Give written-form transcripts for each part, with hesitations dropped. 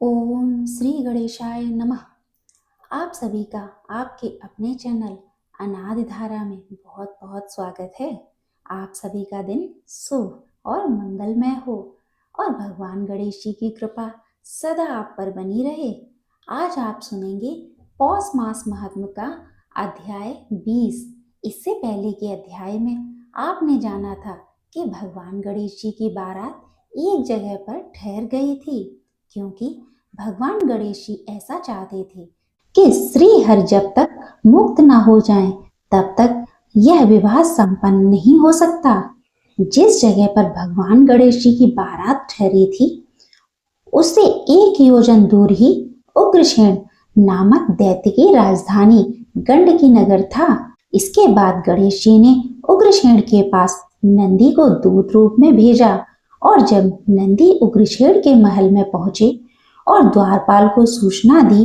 ओम श्री गणेशाय नमः। आप सभी का आपके अपने चैनल अनादि धारा में बहुत बहुत स्वागत है। आप सभी का दिन शुभ और मंगलमय हो और भगवान गणेश जी की कृपा सदा आप पर बनी रहे। आज आप सुनेंगे पौष मास महात्म्य का अध्याय 20। इससे पहले के अध्याय में आपने जाना था कि भगवान गणेश जी की बारात एक जगह पर ठहर गई थी, क्योंकि भगवान गणेश जी ऐसा चाहते थे कि श्री हरि जब तक मुक्त न हो जाएं, तब तक यह विवाह संपन्न नहीं हो सकता। जिस जगह पर भगवान गणेश जी की बारात ठहरी थी, उससे 1 योजन दूर ही उग्रसेन नामक दैत्य की राजधानी गंडकी नगर था। इसके बाद गणेश जी ने उग्रसेन के पास नंदी को दूत रूप में भेजा, और जब नंदी उग्रसेन के महल में पहुंचे और द्वारपाल को सूचना दी,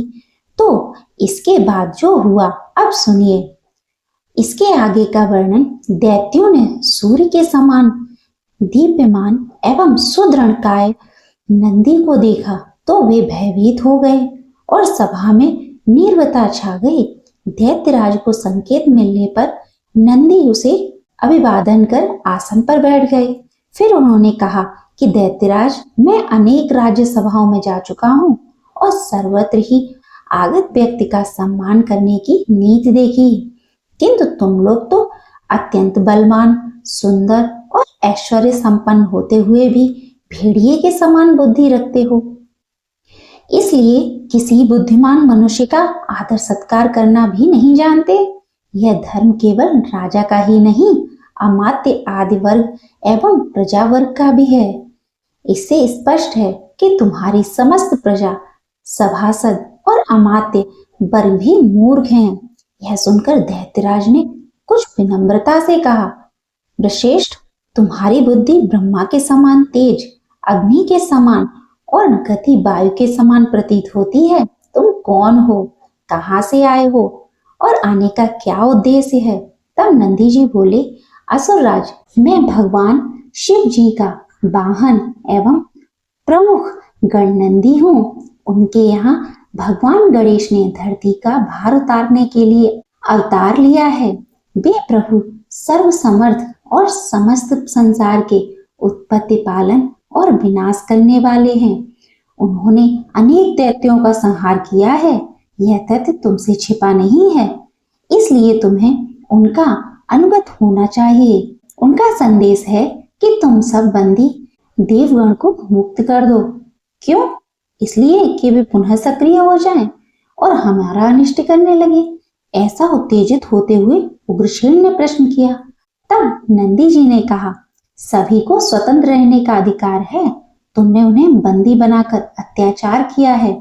तो इसके बाद जो हुआ अब सुनिए। इसके आगे का वर्णन दैत्यों ने सूर्य के समान दीप्यमान एवं सुदृढ़काय नंदी को देखा तो वे भयभीत हो गए और सभा में नीरवता छा गई। दैत्यराज को संकेत मिलने पर नंदी उसे अभिवादन कर आसन पर बैठ गए। फिर उन्होंने कहा कि दैत्यराज, मैं अनेक राज्य सभाओं में जा चुका हूँ और सर्वत्र ही आगत व्यक्ति का सम्मान करने की नीति देखी, किंतु तुम लोग तो अत्यंत बलवान, सुंदर और ऐश्वर्य संपन्न होते हुए भी भेड़िए के समान बुद्धि रखते हो। इसलिए किसी बुद्धिमान मनुष्य का आदर सत्कार करना भी नहीं जानते। यह धर्म केवल राजा का ही नहीं, अमात्य आदि वर्ग एवं प्रजा वर्ग का भी है। इससे स्पष्ट है कि तुम्हारी समस्त प्रजा, सभासद और अमात्य वर्ग भी मूर्ख हैं। यह सुनकर दैत्यराज ने कुछ विनम्रता से कहा, वृषश्रेष्ठ, तुम्हारी बुद्धि ब्रह्मा के समान तेज, अग्नि के समान और गति वायु के समान प्रतीत होती है। तुम कौन हो, कहाँ से आए हो और आने का क्या उद्देश्य है? तब नंदी जी बोले, असुरराज, मैं भगवान शिव जी का वाहन एवं प्रमुख गणनंदी हूँ। उनके यहाँ भगवान गणेश ने धरती का भार उतारने के लिए अवतार लिया है। वे प्रभु सर्व समर्थ और समस्त संसार के उत्पत्ति, पालन और विनाश करने वाले हैं। उन्होंने अनेक दैत्यों का संहार किया है। यह तथ्य तुमसे छिपा नहीं है, इसलिए तुम्हें उनका अनुगत होना चाहिए। उनका संदेश है कि तुम सब बंदी देवगण को मुक्त कर दो। क्यों? इसलिए कि वे पुनः सक्रिय हो जाएं और हमारा अनिष्ट करने लगे। ऐसा उत्तेजित होते हुए उग्रसेन ने प्रश्न किया। तब नंदी जी ने कहा, सभी को स्वतंत्र रहने का अधिकार है। तुमने उन्हें बंदी बनाकर अत्याचार किया है।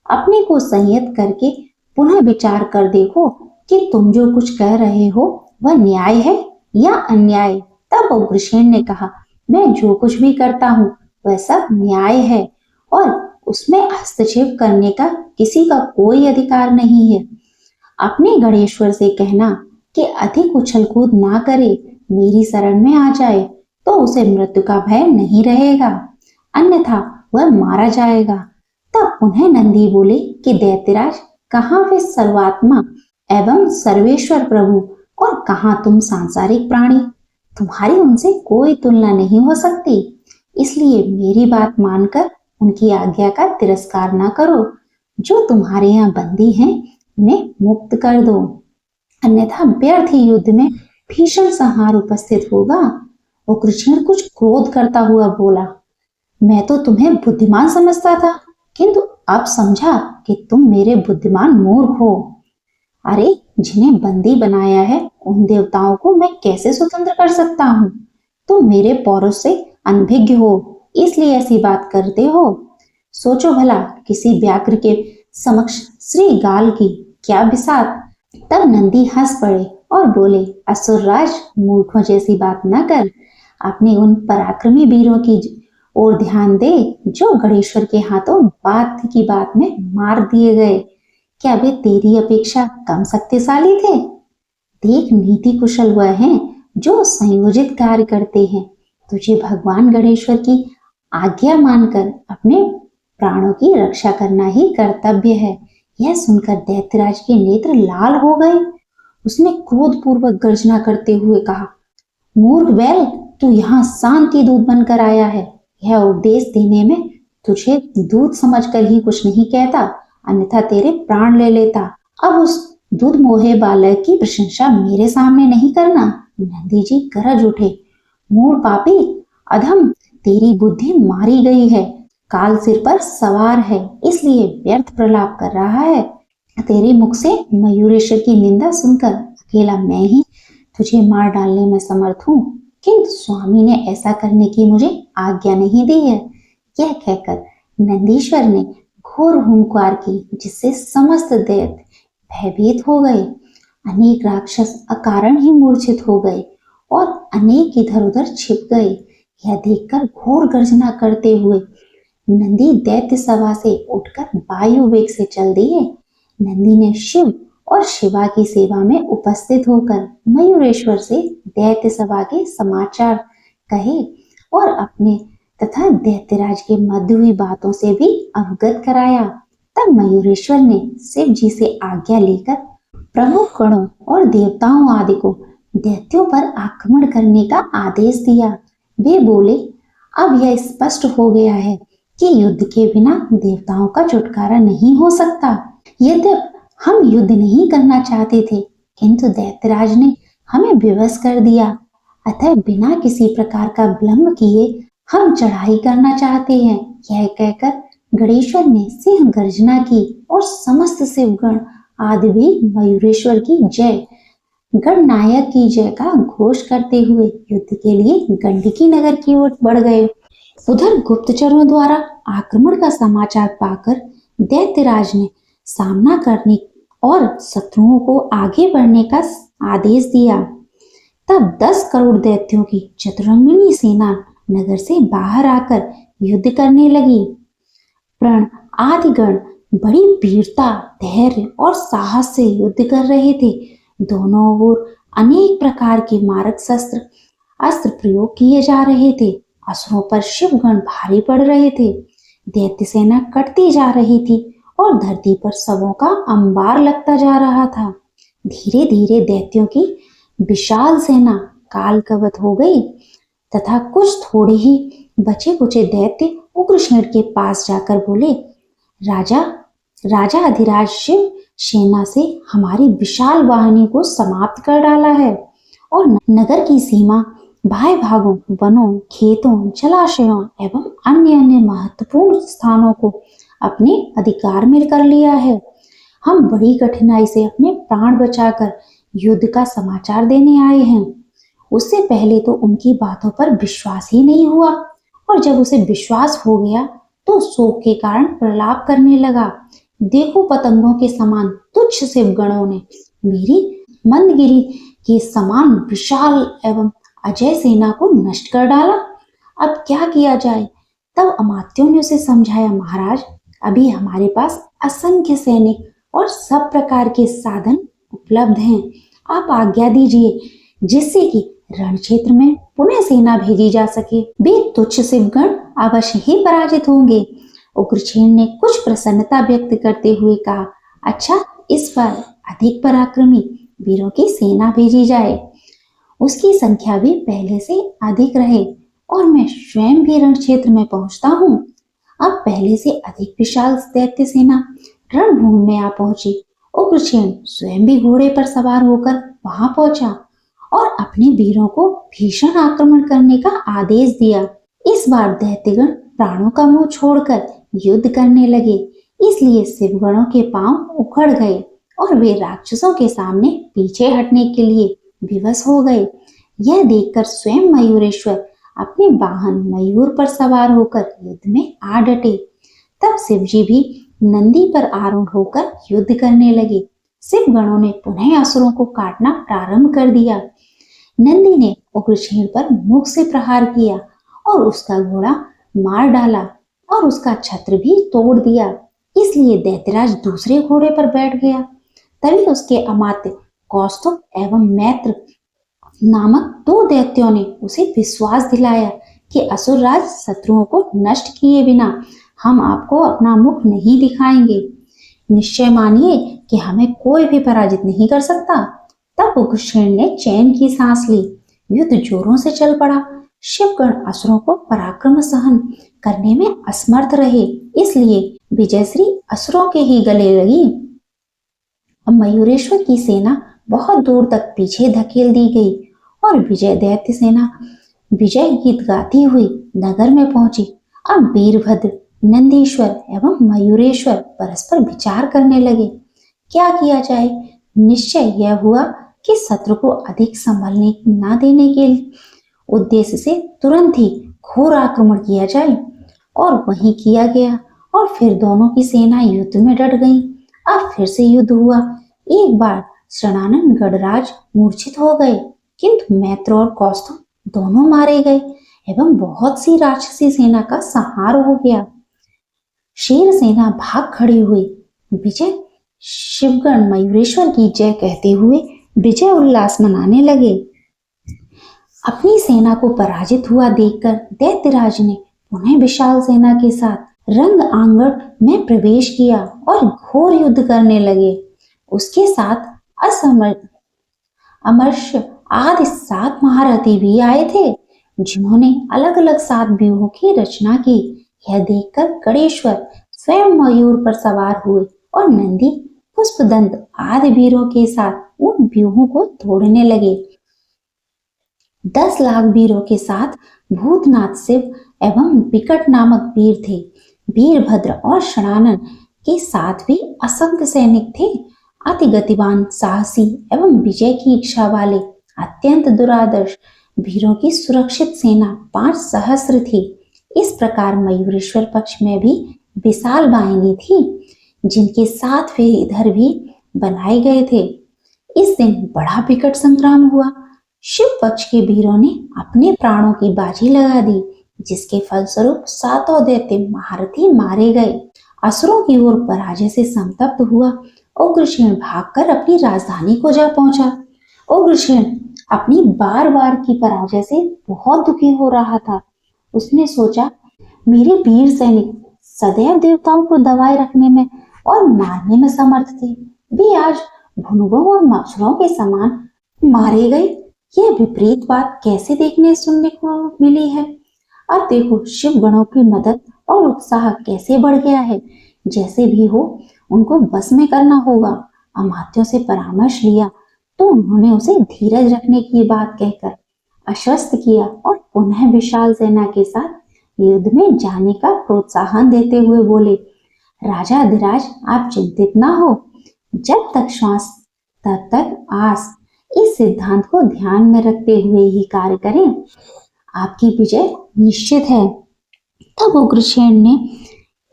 अपने को संयत करके पुनः विचार कर देखो कि तुम जो कुछ कह रहे हो वह न्याय है या अन्याय। तब उग्रसेन ने कहा, मैं जो कुछ भी करता हूँ वह सब न्याय है और उसमें हस्तक्षेप करने का किसी का कोई अधिकार नहीं है। अपने गणेश्वर से कहना कि अधिक उछल कूद ना करे, मेरी शरण में आ जाए तो उसे मृत्यु का भय नहीं रहेगा, अन्यथा वह मारा जाएगा। तब उन्हें नंदी बोले कि दैत्यराज, कहाँ वे सर्वात्मा एवं सर्वेश्वर प्रभु और कहाँ तुम सांसारिक प्राणी? तुम्हारी उनसे कोई तुलना नहीं हो सकती। इसलिए मेरी बात मानकर उनकी आज्ञा का तिरस्कार न करो। जो तुम्हारे यहाँ बंदी हैं उन्हें मुक्त कर दो, अन्यथा व्यर्थ ही युद्ध में भीषण संहार उपस्थित होगा। उग्रसेन कुछ क्रोध करता हुआ बोला, मैं तो तुम्हें बुद्धिमान समझता था, किंतु अब समझा कि तुम मेरे बुद्धिमान मूर्ख हो। अरे, जिन्हें बंदी बनाया है उन देवताओं को मैं कैसे स्वतंत्र कर सकता हूँ? तुम मेरे पौरुष से अनभिज्ञ हो, इसलिए ऐसी बात करते हो। सोचो भला, किसी व्याघ्र के समक्ष श्री गाल की क्या बिसात। तब नंदी हंस पड़े और बोले, असुरराज, मूर्खों जैसी बात न कर। अपने उन पराक्रमी वीरों की ओर ध्यान दे जो गणेश्वर के हाथों बात की बात में मार दिए गए। क्या वे तेरी अपेक्षा कम शक्तिशाली थे? देख, नीति कुशल वह हैं जो संयोजित कार्य करते हैं। तुझे भगवान गणेश्वर की आज्ञा मानकर अपने प्राणों की रक्षा करना ही कर्तव्य है। यह सुनकर दैत्यराज के नेत्र लाल हो गए। उसने क्रोधपूर्वक गर्जना करते हुए कहा, मूर्ख बैल, तू यहाँ शांति दूत बनकर आया है। यह उपदेश देने में तुझे दूत समझकर ही कुछ नहीं कहता, अन्यथा तेरे प्राण ले लेता। अब उस दूध मोहे बालक की प्रशंसा मेरे सामने नहीं करना। नंदी जी गरज उठे, मूढ़ पापी, अधम, तेरी बुद्धि मारी गई है। काल सिर पर सवार है, इसलिए व्यर्थ प्रलाप कर रहा है। तेरे मुख से मयूरेश्वर की निंदा सुनकर अकेला मैं ही तुझे मार डालने में समर्थ हूँ, किंतु स्वामी ने ऐसा करने की मुझे आज्ञा नहीं दी है। यह कहकर नंदीश्वर ने घोर हुंकार की, जिससे समस्त दैत्य भयभीत हो गए। अनेक राक्षस अकारण ही मूर्छित हो गए और अनेक इधर उधर छिप गए। यह देखकर घोर गर्जना करते हुए नंदी दैत्य सभा से उठकर वायु वेग से चल दिए। नंदी ने शिव और शिवा की सेवा में उपस्थित होकर मयूरेश्वर से दैत्य सभा के समाचार कहे और अपने तथा दैत्यराज के मध्य हुई बातों से भी अवगत कराया। तब मयूरेश्वर ने शिव जी से आज्ञा लेकर प्रमुख गणों और देवताओं आदि को दैत्यों पर आक्रमण करने का आदेश दिया। वे बोले, अब यह स्पष्ट हो गया है कि युद्ध के बिना देवताओं का छुटकारा नहीं हो सकता। यद्यपि हम युद्ध नहीं करना चाहते थे, किंतु दैत्यराज ने हमें विवश कर दिया। अतः बिना किसी प्रकार का विलंब किए हम चढ़ाई करना चाहते हैं। यह कहकर गणेश्वर ने सिंह गर्जना की और समस्त शिवगण आदि भी मयूरेश्वर की जय, गणनायक की जय का घोष करते हुए युद्ध के लिए गंडकी नगर की ओर बढ़ गए। उधर गुप्तचरों द्वारा आक्रमण का समाचार पाकर दैत्यराज ने सामना करने और शत्रुओं को आगे बढ़ने का आदेश दिया। तब 10 करोड़ दैत्यों की चतुरंगिणी सेना नगर से बाहर आकर युद्ध करने लगी। प्रण आदि गण बड़ी वीरता, धैर्य और साहस से युद्ध कर रहे थे। दोनों ओर अनेक प्रकार के मारक शस्त्र अस्त्र प्रयोग किए जा रहे थे। असुरों पर शिवगण भारी पड़ रहे थे। दैत्य सेना कटती जा रही थी और धरती पर शवों का अंबार लगता जा रहा था। धीरे धीरे दैत्यों की विशाल सेना कालकवत हो गई तथा कुछ थोड़े ही बचे कुचे दैत्य उग्रसेन के पास जाकर बोले, राजा अधिराज शिव सेना से हमारी विशाल वाहिनी को समाप्त कर डाला है और नगर की सीमा बाह्य भागों, वनों, खेतों, जलाशयों एवं अन्य महत्वपूर्ण स्थानों को अपने अधिकार में कर लिया है। हम बड़ी कठिनाई से अपने प्राण बचाकर युद्ध का समाचार देने आए हैं। उससे पहले तो उनकी बातों पर विश्वास ही नहीं हुआ और जब उसे विश्वास हो गया तो शोक के कारण प्रलाप करने लगा। देखो, पतंगों के समान तुच्छ शिवगणों ने मेरी मंदगिरी के समान विशाल एवं अजय सेना को नष्ट कर डाला। अब क्या किया जाए? तब अमात्यों ने उसे समझाया, महाराज, अभी हमारे पास असंख्य सैनिक और सब प्रकार के साधन उपलब्ध हैं। आप आज्ञा दीजिए जिससे कि रण क्षेत्र में पुनः सेना भेजी जा सके। वे तुच्छ शिवगण अवश्य ही पराजित होंगे। उग्रसेन ने कुछ प्रसन्नता व्यक्त करते हुए कहा, अच्छा, इस बार अधिक पराक्रमी वीरों की सेना भेजी जाए। उसकी संख्या भी पहले से अधिक रहे और मैं स्वयं भी रण क्षेत्र में पहुंचता हूँ। अब पहले से अधिक विशाल दैत्य सेना रणभूमि में आ पहुंची। उग्रसेन स्वयं भी घोड़े पर सवार होकर वहां पहुंचा और अपने वीरों को भीषण आक्रमण करने का आदेश दिया। इस बार दैत्यगण प्राणों का मुंह छोड़कर युद्ध करने लगे, इसलिए शिवगणों के पांव उखड़ गए और वे राक्षसों के सामने पीछे हटने के लिए विवश हो गए। यह देखकर स्वयं मयूरेश्वर अपने वाहन मयूर पर सवार होकर युद्ध में आ डटे। तब शिवजी भी नंदी पर आरूढ़ होकर युद्ध करने लगे। शिवगणों ने पुनः असुरों को काटना प्रारंभ कर दिया। नंदी ने उग्रसेन पर मुख से प्रहार किया और उसका घोड़ा मार डाला और उसका छत्र भी तोड़ दिया। इसलिए दैत्यराज दूसरे घोड़े पर बैठ गया। तभी उसके अमात्य कौस्तुभ एवं मैत्र नामक 2 दैत्यों ने उसे विश्वास दिलाया कि असुरराज शत्रुओं को नष्ट किए बिना हम आपको अपना मुख नहीं दिखाएंगे। निश्चय मानिए कि हमें कोई भी पराजित नहीं कर सकता। तब उग्रसेन ने चैन की सांस ली। युद्ध जोरों से चल पड़ा। शिवगण असुरों को पराक्रम सहन करने में असमर्थ रहे, इसलिए विजयश्री असुरों के ही गले लगी। मयूरेश्वर की सेना बहुत दूर तक पीछे धकेल दी गई और विजय दैत्य सेना विजय गीत गाती हुई नगर में पहुंची। अब वीरभद्र, नंदीश्वर एवं मयूरेश्वर परस्पर विचार करने लगे, क्या किया जाए। निश्चय यह हुआ कि शत्रु को अधिक संभलने न देने के उद्देश्य से तुरंत ही घोर आक्रमण किया जाए, और वही किया गया। और फिर दोनों की सेना युद्ध में डट गई। अब फिर से युद्ध हुआ। एक बार षडानन गणराज मूर्छित हो गए, किंतु मैत्र और कौस्तुभ दोनों मारे गए एवं बहुत सी राक्षसी सेना का संहार हो गया। शेर सेना भाग खड़ी हुई। विजय शिवगण मयूरेश्वर की जय कहते हुए विजय उल्लास मनाने लगे। अपनी सेना को पराजित हुआ देखकर दैत्यराज ने पुनः विशाल सेना के साथ रंग आंगण में प्रवेश किया और घोर युद्ध करने लगे। उसके साथ अमर्ष्य आदि 7 महारथी भी आए थे, जिन्होंने अलग अलग 7 व्यूहों की रचना की। यह देखकर गणेश्वर स्वयं मयूर पर सवार हुए और नंदी, पुष्पदंत आदि वीरों के साथ उन व्यूहों को तोड़ने लगे। 10 लाख वीरों के साथ भूतनाथ शिव एवं विकट नामक वीर थे। वीरभद्र और षडानन के साथ भी असंख्य सैनिक थे। अति गतिवान, साहसी एवं विजय की इच्छा वाले अत्यंत दुरादर्श वीरों की सुरक्षित सेना 5 सहस्त्र थी। इस प्रकार मयूरेश्वर पक्ष में भी विशाल बाहिनी थी, जिनके साथ फिर इधर भी बनाए गए थे। इस दिन बड़ा विकट संग्राम हुआ। शिव पक्ष के वीरों ने अपने प्राणों की बाजी लगा दी, जिसके फलस्वरूप 7 दैत्य महारथी मारे गए। असुरों की ओर पराजय से संतप्त हुआ उग्रसेन भागकर अपनी राजधानी को जा पहुंचा। उग्रसेन अपनी बार बार की पराजय से बहुत दुखी हो रहा था। उसने सोचा, मेरे वीर सैनिक सदैव देवताओं को दबाए रखने में और मारने में समर्थ थे, वे आज भुनगों और मच्छरों के समान मारे गए। यह विपरीत बात कैसे देखने सुनने को मिली है। अब देखो शिव गणों की मदद और उत्साह कैसे बढ़ गया है। जैसे भी हो उनको बस में करना होगा। अमात्यों से परामर्श लिया तो उन्होंने उसे धीरज रखने की बात कहकर आश्वस्त किया और पुनः विशाल सेना के साथ युद्ध में जाने का प्रोत्साहन देते हुए बोले, राजा अधिराज, आप चिंतित ना हो। जब तक श्वास तब तक आस, इस सिद्धांत को ध्यान में रखते हुए ही कार्य करें। आपकी विजय निश्चित है। तब उग्रसेन ने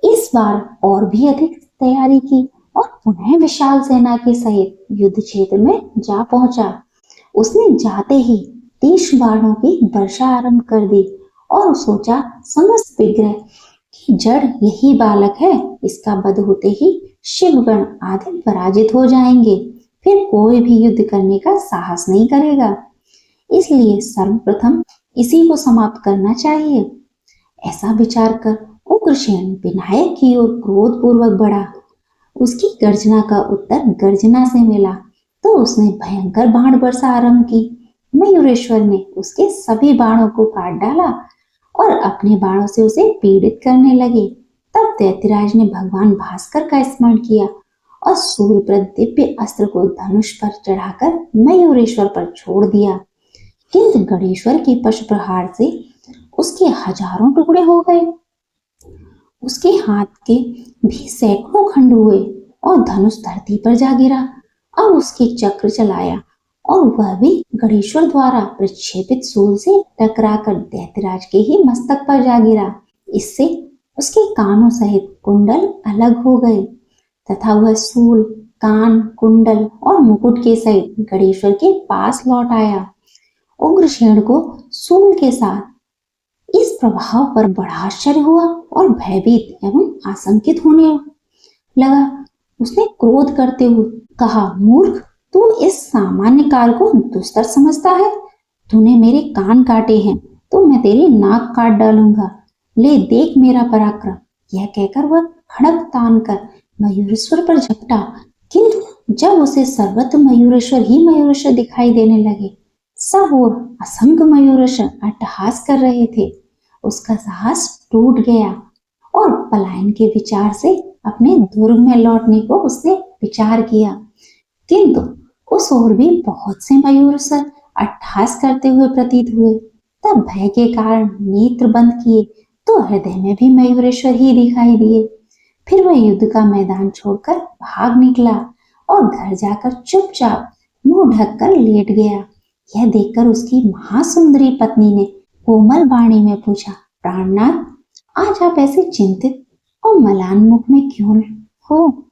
इस बार और भी अधिक तैयारी की और पुनः विशाल सेना के सहित युद्ध क्षेत्र में जा पहुंचा। उसने जाते ही 30 बाणों की वर्षा आरंभ कर दी और सोचा, समस्त विग्रह की जड़ यही बालक है। इसका वध होते ही शिवगण आदि पराजित हो जाएंगे, फिर कोई भी युद्ध करने का साहस नहीं करेगा। इसलिए सर्वप्रथम इसी को समाप्त करना चाहिए। ऐसा विचार कर उग्रसेन विनायक की ओर क्रोधपूर्वक बढ़ा। उसकी गर्जना का उत्तर गर्जना से मिला तो उसने भयंकर बाण वर्षा आरंभ की। मयूरेश्वर ने उसके सभी बाणों को काट डाला और अपने बाणों से उसे पीड़ित करने लगे। तब दैत्यराज ने भगवान भास्कर का स्मरण किया और सूर्यप्रद दिव्य अस्त्र को धनुष पर चढ़ाकर मयूरेश्वर पर छोड़ दिया, किंतु गणेश्वर के पशु प्रहार से उसके हजारों टुकड़े हो गए। उसके हाथ के भी सैकड़ों खंड हुए और धनुष धरती पर जा गिरा। अब उसके चक्र चलाया और वह भी गणेश्वर द्वारा प्रक्षेपित सूल से टकराकर दैत्यराज के ही मस्तक पर जा गिरा। इससे उसके कानों सहित कुंडल अलग हो गए तथा वह सूल, कान, कुंडल और मुकुट के सहित गणेश्वर के पास लौट आया। उग्रसेन को सूल के साथ इस प्रभाव पर बड़ा आश्चर्य हुआ और भयभीत एवं आशंकित होने लगा। उसने क्रोध करते हुए कहा, मूर्ख, तू इस सामान्य कार को दुस्तर समझता है। तूने मेरे कान काटे हैं तो मैं तेरी नाक काट डालूंगा। ले देख मेरा पराक्रम। यह कहकर वह खड़ग तान कर मयूरेश्वर पर झपटा, किंतु जब उसे सर्वत्र मयूरेश्वर ही मयूरेश्वर दिखाई देने लगे, सब ओर असंख्य मयूरेश्वर अट्टहास कर रहे थे। उसका साहस टूट गया और पलायन के विचार से अपने दुर्ग में लौटने को उसने विचार किया, किंतु उस ओर भी बहुत से मयूरेश्वर अट्टहास करते हुए प्रतीत हुए। तब भय के कारण नेत्र बंद किए तो हृदय में भी मयूरेश्वर ही दिखाई दिए। फिर वह युद्ध का मैदान छोड़कर भाग निकला और घर जाकर चुपचाप मुंह ढककर लेट गया। यह देखकर उसकी महासुंदरी पत्नी ने कोमल वाणी में पूछा, प्राणनाथ, आज आप ऐसे चिंतित और मलान मुख में क्यों हो?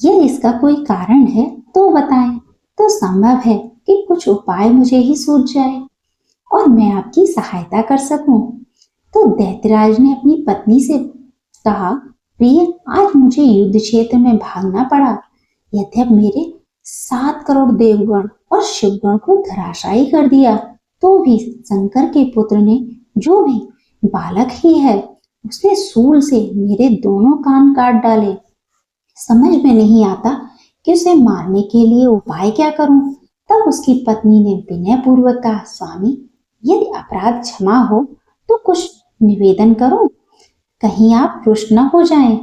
यदि इसका कोई कारण है तो बताएं, तो संभव है कि कुछ उपाय मुझे ही सूझ जाए और मैं आपकी सहायता कर सकूं। तो दैत्यराज ने अपनी पत्नी से कहा, प्रिय, आज मुझे युद्ध क्षेत्र में भागना पड़ा। यद्यपि मेरे 7 करोड़ देवगण और शिवगण को धराशायी कर दिया, तो भी शंकर के पुत्र ने, जो भी बालक ही है, उसने सूल से मेरे दोनों कान काट डाले। समझ में नहीं आता कि उसे मारने के लिए उपाय क्या करूं। तब उसकी पत्नी ने विनय पूर्वक कहा, स्वामी, यदि अपराध क्षमा हो तो कुछ निवेदन करूं, कहीं आप रुष्ट न हो जाएं।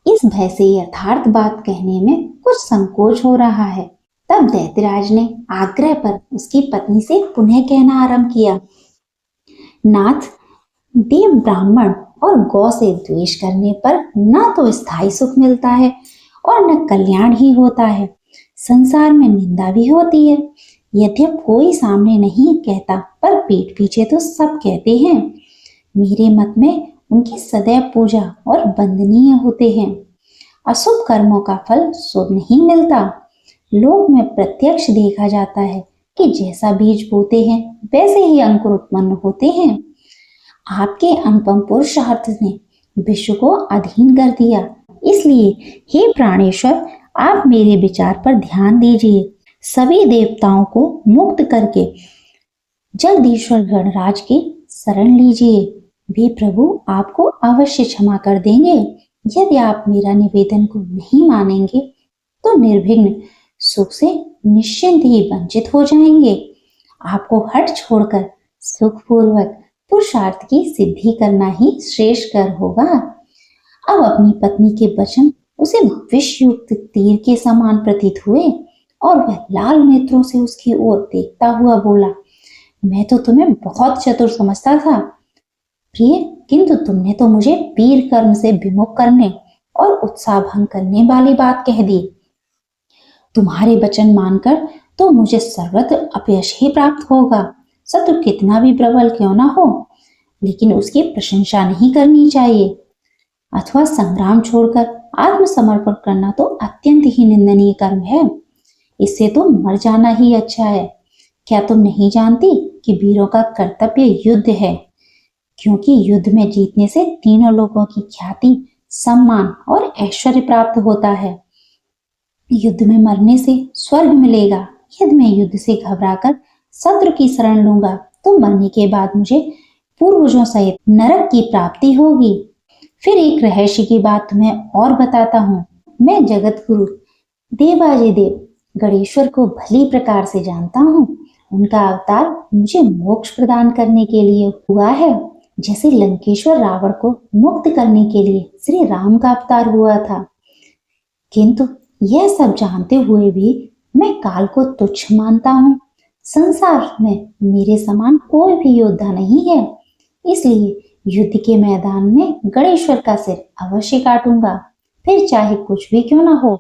इस भय से यथार्थ बात कहने में कुछ संकोच हो रहा है। तब दैत्यराज ने आग्रह पर उसकी पत्नी से पुनः कहना आरंभ किया, नाथ, देव ब्राह्मण और गौ से द्वेष करने पर न तो स्थायी सुख मिलता है और न कल्याण ही होता है। संसार में निंदा भी होती है। यद्यपि कोई सामने नहीं कहता, पर पीठ पीछे तो सब कहते हैं। मेरे मत में उनकी सदैव पूजा और वंदनीय होते हैं। अशुभ कर्मों का फल शुभ नहीं मिलता। लोक में प्रत्यक्ष देखा जाता है कि जैसा बीज बोते हैं वैसे ही अंकुर उत्पन्न होते हैं। आपके अनुपम पुरुषार्थ ने विश्व को अधीन कर दिया, इसलिए हे प्राणेश्वर, आप मेरे विचार पर ध्यान दीजिए। सभी देवताओं को मुक्त करके जगदीश्वर गणराज की शरण लीजिए। वे प्रभु आपको अवश्य क्षमा कर देंगे। यदि आप मेरा निवेदन को नहीं मानेंगे तो निर्विघ्न सुख से निश्चिंत ही वंचित हो जाएंगे। आपको हट छोड़कर सुखपूर्वक पुरुषार्थ की सिद्धि करना ही श्रेष्ठ कर होगा। अब अपनी पत्नी के वचन उसे विषयुक्त तीर के समान प्रतीत हुए और वह लाल नेत्रों से उसकी ओर देखता हुआ बोला, मैं तो तुम्हें बहुत चतुर समझता था प्रिय, किंतु तुमने तो मुझे वीर कर्म से विमुख करने और उत्साह भंग करने वाली बात कह दी। तुम्हारे वचन मानकर तो मुझे सर्वत्र अपयश ही प्राप्त होगा। शत्रु कितना भी प्रबल क्यों ना हो, लेकिन उसकी प्रशंसा नहीं करनी चाहिए। अथवा संग्राम छोड़कर आत्मसमर्पण करना तो अत्यंत ही निंदनीय कर्म है। इससे तो मर जाना ही अच्छा है। क्या तुम नहीं जानती कि वीरों का कर्तव्य युद्ध है, क्योंकि युद्ध में जीतने से तीनों लोगों की ख्याति, सम्मान और ऐश्वर्य प्राप्त होता है। युद्ध में मरने से स्वर्ग मिलेगा। यदि मैं युद्ध से घबराकर शत्रु की शरण लूंगा तो मरने के बाद मुझे पूर्वजों सहित नरक की प्राप्ति होगी। फिर एक रहस्य की बात तुम्हें और बताता हूँ। मैं जगत गुरु देवाधिदेव गणेश्वर को भली प्रकार से जानता हूँ। उनका अवतार मुझे मोक्ष प्रदान करने के लिए हुआ है, जैसे लंकेश्वर रावण को मुक्त करने के लिए श्री राम का अवतार हुआ था। किंतु यह सब जानते हुए भी मैं काल को तुच्छ मानता हूँ। संसार में मेरे समान कोई भी योद्धा नहीं है, इसलिए युद्ध के मैदान में गणेश्वर का सिर अवश्य काटूंगा, फिर चाहे कुछ भी क्यों ना हो।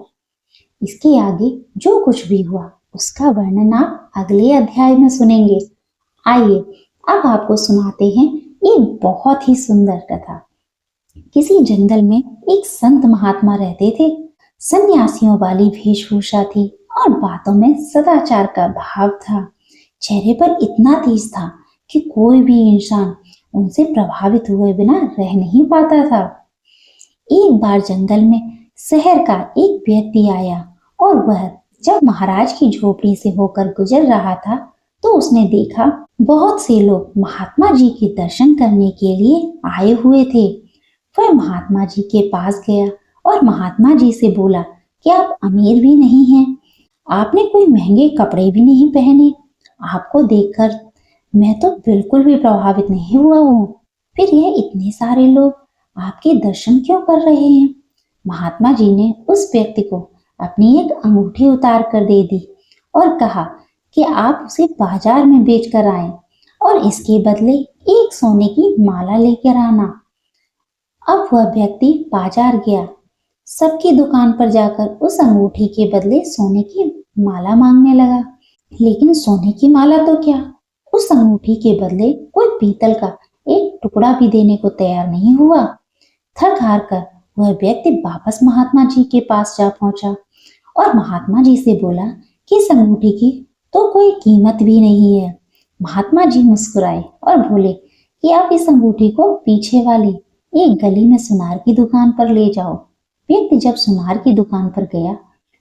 इसके आगे जो कुछ भी हुआ उसका वर्णन आप अगले अध्याय में सुनेंगे। आइए अब आपको सुनाते हैं एक बहुत ही सुंदर कथा। किसी जंगल में एक संत महात्मा रहते थे। सन्यासियों वाली वेशभूषा थी और बातों में सदाचार का भाव था। चेहरे पर इतना तेज था कि कोई भी इंसान उनसे प्रभावित हुए बिना रह नहीं पाता था। एक बार जंगल में शहर का एक व्यक्ति आया और वह जब महाराज की झोपड़ी से होकर गुजर रहा था तो उसने देखा बहुत से लोग महात्मा जी के दर्शन करने के लिए आए हुए थे। वह महात्मा जी के पास गया और महात्मा जी से बोला कि आप अमीर भी नहीं हैं, आपने कोई महंगे कपड़े भी नहीं पहने, आपको देखकर मैं तो बिल्कुल भी प्रभावित नहीं हुआ हूँ। फिर यह इतने सारे लोग आपके दर्शन क्यों कर रहे हैं? महात्मा जी ने उस व्यक्ति को अपनी एक अंगूठी उतार कर दे दी और कहा कि आप उसे बाजार में बेच कर आए और इसके बदले एक सोने की माला लेकर आना। अब वह व्यक्ति बाजार गया, सबकी दुकान पर जाकर उस अंगूठी के बदले सोने की माला मांगने लगा। लेकिन सोने की माला तो क्या, उस अंगूठी के बदले कोई पीतल का एक टुकड़ा भी देने को तैयार नहीं हुआ। थक हार कर वह व्यक्ति वापस महात्मा जी के पास जा पहुंचा और महात्मा जी से बोला कि इस अंगूठी की तो कोई कीमत भी नहीं है। महात्मा जी मुस्कुराए और बोले कि आप इस अंगूठी को पीछे वाली एक गली में सुनार की दुकान पर ले जाओ। व्यक्ति जब सुनार की दुकान पर गया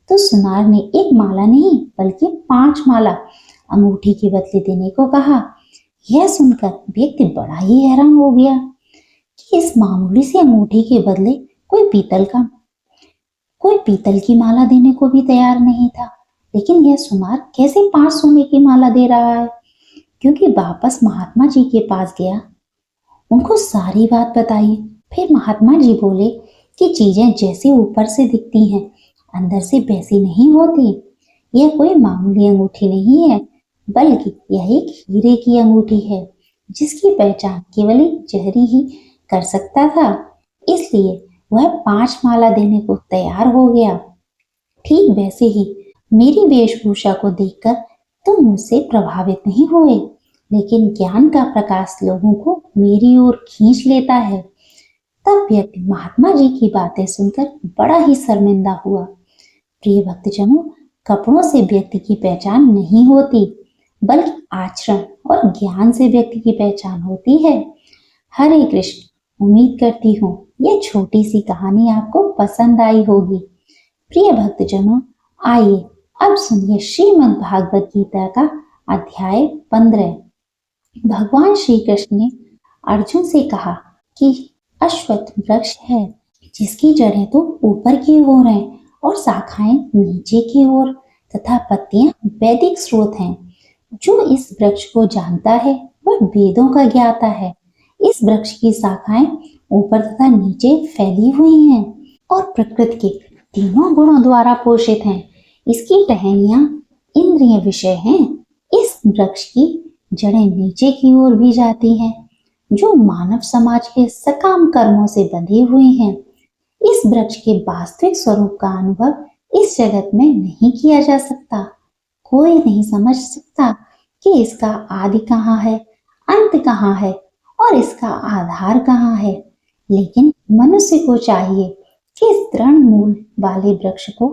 तो सुनार ने एक माला नहीं बल्कि 5 माला अंगूठी के बदले देने को कहा। यह सुनकर व्यक्ति बड़ा ही हैरान हो गया कि इस मामूली सी अंगूठी के बदले कोई पीतल की माला देने को भी तैयार नहीं था। लेकिन यह सुनार कैसे 5 सोने की माला दे रहा है? क्योंकि वापस महात्मा जी के पास गया, उनको सारी बात बताई। फिर महात्मा जी बोले कि चीजें जैसे ऊपर से दिखती हैं अंदर से वैसी नहीं होती। यह कोई मामूली अंगूठी नहीं है बल्कि यह एक हीरे की अंगूठी है जिसकी पहचान केवल एक जहरी ही कर सकता था। इसलिए वह 5 माला देने को तैयार हो गया। ठीक वैसे ही मेरी वेशभूषा को देखकर तुम मुझसे प्रभावित नहीं हुए, लेकिन ज्ञान का प्रकाश लोगों को मेरी ओर खींच लेता है। तब व्यक्ति महात्मा जी की बातें सुनकर बड़ा ही शर्मिंदा हुआ। प्रिय भक्तजनों, कपड़ों से व्यक्ति की पहचान नहीं होती बल्कि आचरण और ज्ञान से व्यक्ति की पहचान होती है। हरे कृष्ण। उम्मीद करती हूँ यह छोटी सी कहानी आपको पसंद आई होगी। प्रिय भक्तजनों, आइए अब सुनिए श्रीमद् भागवत गीता का अध्याय 15। भगवान श्री कृष्ण ने अर्जुन से कहा कि अश्वत्थ वृक्ष है जिसकी जड़ें तो ऊपर की ओर हैं और शाखाएं नीचे की ओर तथा पत्तियां वैदिक स्रोत हैं। जो इस वृक्ष को जानता है वह वेदों का ज्ञाता है। इस वृक्ष की शाखाएं ऊपर तथा नीचे फैली हुई हैं और प्रकृति के तीनों गुणों द्वारा पोषित हैं। इसकी टहनियां इंद्रिय विषय हैं। इस वृक्ष की जड़ें नीचे की ओर भी जाती हैं जो मानव समाज के सकाम कर्मों से बंधी हुई हैं। इस वृक्ष के वास्तविक स्वरूप का अनुभव इस जगत में नहीं किया जा सकता। कोई नहीं समझ सकता कि इसका आदि कहाँ है, अंत कहाँ है और इसका आधार कहाँ है। लेकिन मनुष्य को चाहिए कि इस दृढ़ मूल वाले वृक्ष को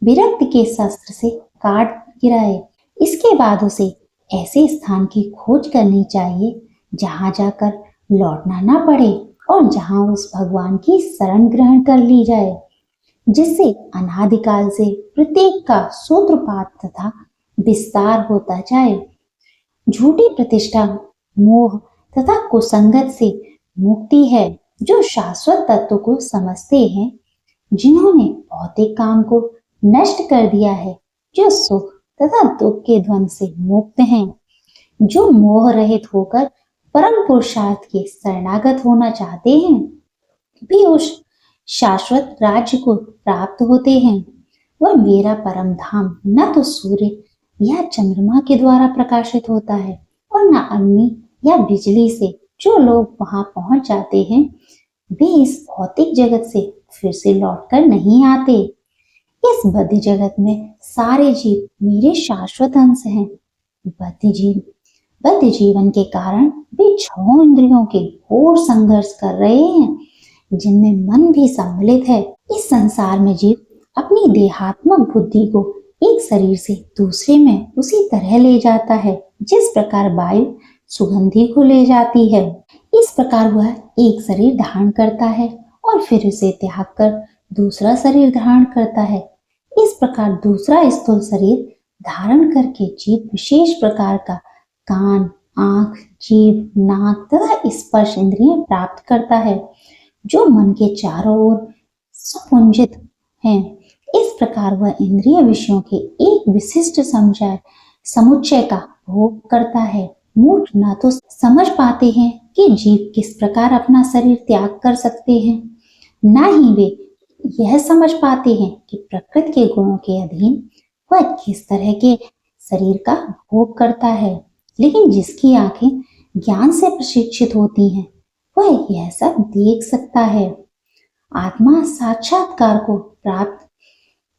विरक्ति के शस्त्र से काट गिराए। इसके बाद उसे ऐसे स्थान की खोज करनी चाहिए जहाँ जाकर लौटना ना पड़े और जहाँ उस भगवान की शरण ग्रहण कर ली जाए जिससे अनादिकाल से प्रत्येक का सूत्रपात तथा विस्तार होता जाए। झूठी प्रतिष्ठा, मोह तथा कुसंगत से मुक्ति है जो शाश्वत तत्व को समझते हैं, जिन्होंने भौतिक काम को नष्ट कर दिया है, जो सुख तथा दुख के द्वंद से मुक्त हैं, जो मोह रहित होकर परम पुरुषार्थ के शरणागत होना चाहते हैं, भी उस शाश्वत राज्य को प्राप्त होते हैं। वह मेरा परम धाम न तो सूर्य या चंद्रमा के द्वारा प्रकाशित होता है और न अग्नि या बिजली से। जो लोग वहां पहुंच जाते हैं वे इस भौतिक जगत से फिर से लौटकर नहीं आते। इस बद्ध जगत में सारे जीव मेरे शाश्वत अंश हैं। बद्ध जीवन के कारण वे 6 इंद्रियों के घोर संघर्ष कर रहे हैं जिनमें मन भी सम्मिलित है। इस संसार में जीव अपनी देहात्मक बुद्धि को एक शरीर से दूसरे में उसी तरह ले जाता है जिस प्रकार वायु सुगंधि को ले जाती है। इस प्रकार वह एक शरीर धारण करता है और फिर उसे त्याग कर दूसरा शरीर धारण करता है। इस प्रकार दूसरा स्थूल शरीर धारण करके जीव विशेष प्रकार का कान, आंख, जीभ, नाक तथा स्पर्श इंद्रिय प्राप्त करता है। जो मन के चारों ओर समुचित हैं। इस प्रकार वह इंद्रिय विषयों के एक विशिष्ट समुच्चय का भोग करता है। मूर्ख न तो समझ पाते हैं कि जीव किस प्रकार अपना शरीर त्याग कर सकते हैं, न ही वे यह समझ पाते हैं कि प्रकृति के गुणों के अधीन वह किस तरह के शरीर का भोग करता है। लेकिन जिसकी आंखें ज्ञान से प्रशिक्षित होती हैं, वह यह सब देख सकता है। आत्मा साक्षात्कार को प्राप्त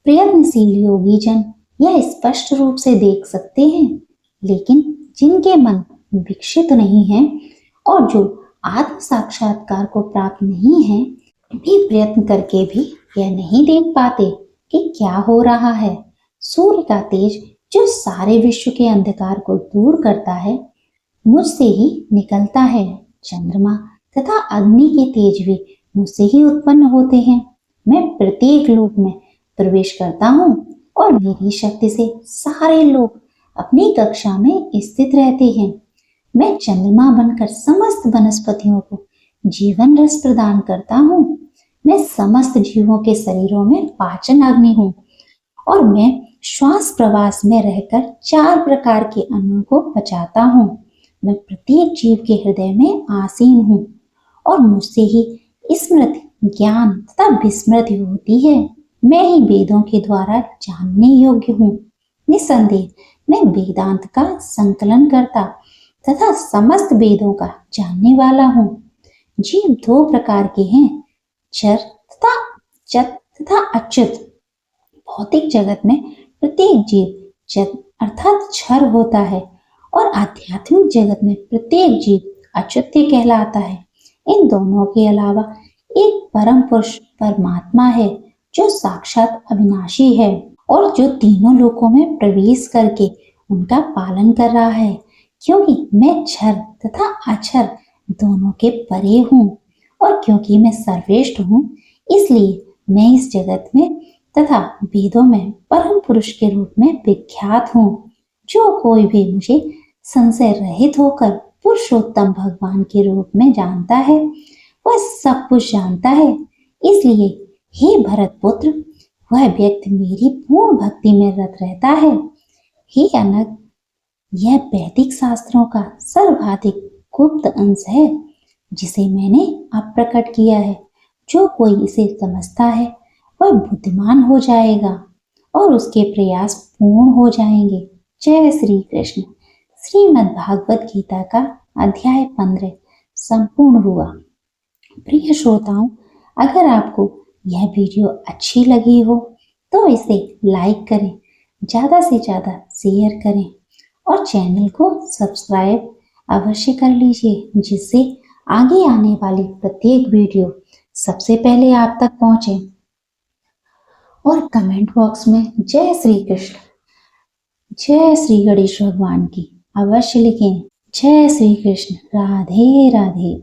प्रयत्नशील योगी जन यह स्पष्ट रूप से देख सकते हैं, लेकिन जिनके मन विकसित नहीं है और जो आत्म साक्षात्कार को प्राप्त नहीं है, भी प्रयत्न करके भी यह नहीं देख पाते कि क्या हो रहा है। सूर्य का तेज जो सारे विश्व के अंधकार को दूर करता है, मुझसे ही निकलता है। चंद्रमा तथा अग्नि के तेज भी मुझसे ही उत्पन्न होते हैं। मैं प्रत्येक लोक में प्रवेश करता हूँ और मेरी शक्ति से सारे लोग अपनी कक्षा में स्थित रहते हैं। मैं चंद्रमा बनकर समस्त वनस्पतियों को जीवन रस प्रदान करता हूँ। मैं समस्त जीवों के शरीरों में पाचन अग्नि हूँ और मैं श्वास प्रवास में रहकर 4 प्रकार के अन्नों को पचाता हूँ। मैं प्रत्येक जीव के हृदय में आसीन हूँ और मुझसे ही स्मृति, ज्ञान तथा विस्मृति होती है। मैं ही वेदों के द्वारा जानने योग्य हूँ। निसंदेह मैं वेदांत का संकलन करता तथा समस्त वेदों का जानने वाला हूँ। जीव 2 प्रकार के हैं, चर तथा चत तथा अच्युत। भौतिक जगत में प्रत्येक जीव चत अर्थात क्षर होता है और आध्यात्मिक जगत में प्रत्येक जीव अच्युत्य कहलाता है। इन दोनों के अलावा एक परम पुरुष परमात्मा है जो साक्षात अविनाशी है और जो तीनों लोकों में प्रवेश करके उनका पालन कर रहा है। क्योंकि मैं क्षर तथा अक्षर दोनों के परे हूँ और क्योंकि मैं सर्वश्रेष्ठ हूँ, इसलिए मैं इस जगत में तथा वेदों में परम पुरुष के रूप में विख्यात हूँ। जो कोई भी मुझे संशय रहित होकर पुरुषोत्तम भगवान के रूप में जानता है, वह सब कुछ जानता है। इसलिए हे भरत पुत्र, वह व्यक्ति मेरी पूर्ण भक्ति में रत रहता है। हे अनग, यह वैदिक शास्त्रों का सर्वाधिक गुप्त अंश है जिसे मैंने अब प्रकट किया है। जो कोई इसे समझता है वह बुद्धिमान हो जाएगा और उसके प्रयास पूर्ण हो जाएंगे। जय श्री कृष्ण। श्रीमद् भागवत गीता का अध्याय 15 संपूर्ण हुआ। प्रिय श्रोताओं, अगर आपको यह वीडियो अच्छी लगी हो तो इसे लाइक करें, ज़्यादा से ज़्यादा शेयर करें और चैनल को सब्सक्राइब अवश्य कर लीजिए, जिससे आगे आने वाली प्रत्येक वीडियो सबसे पहले आप तक पहुंचे। और कमेंट बॉक्स में जय श्री कृष्ण, जय श्री गणेश भगवान की अवश्य लिखें। जय श्री कृष्ण। राधे राधे।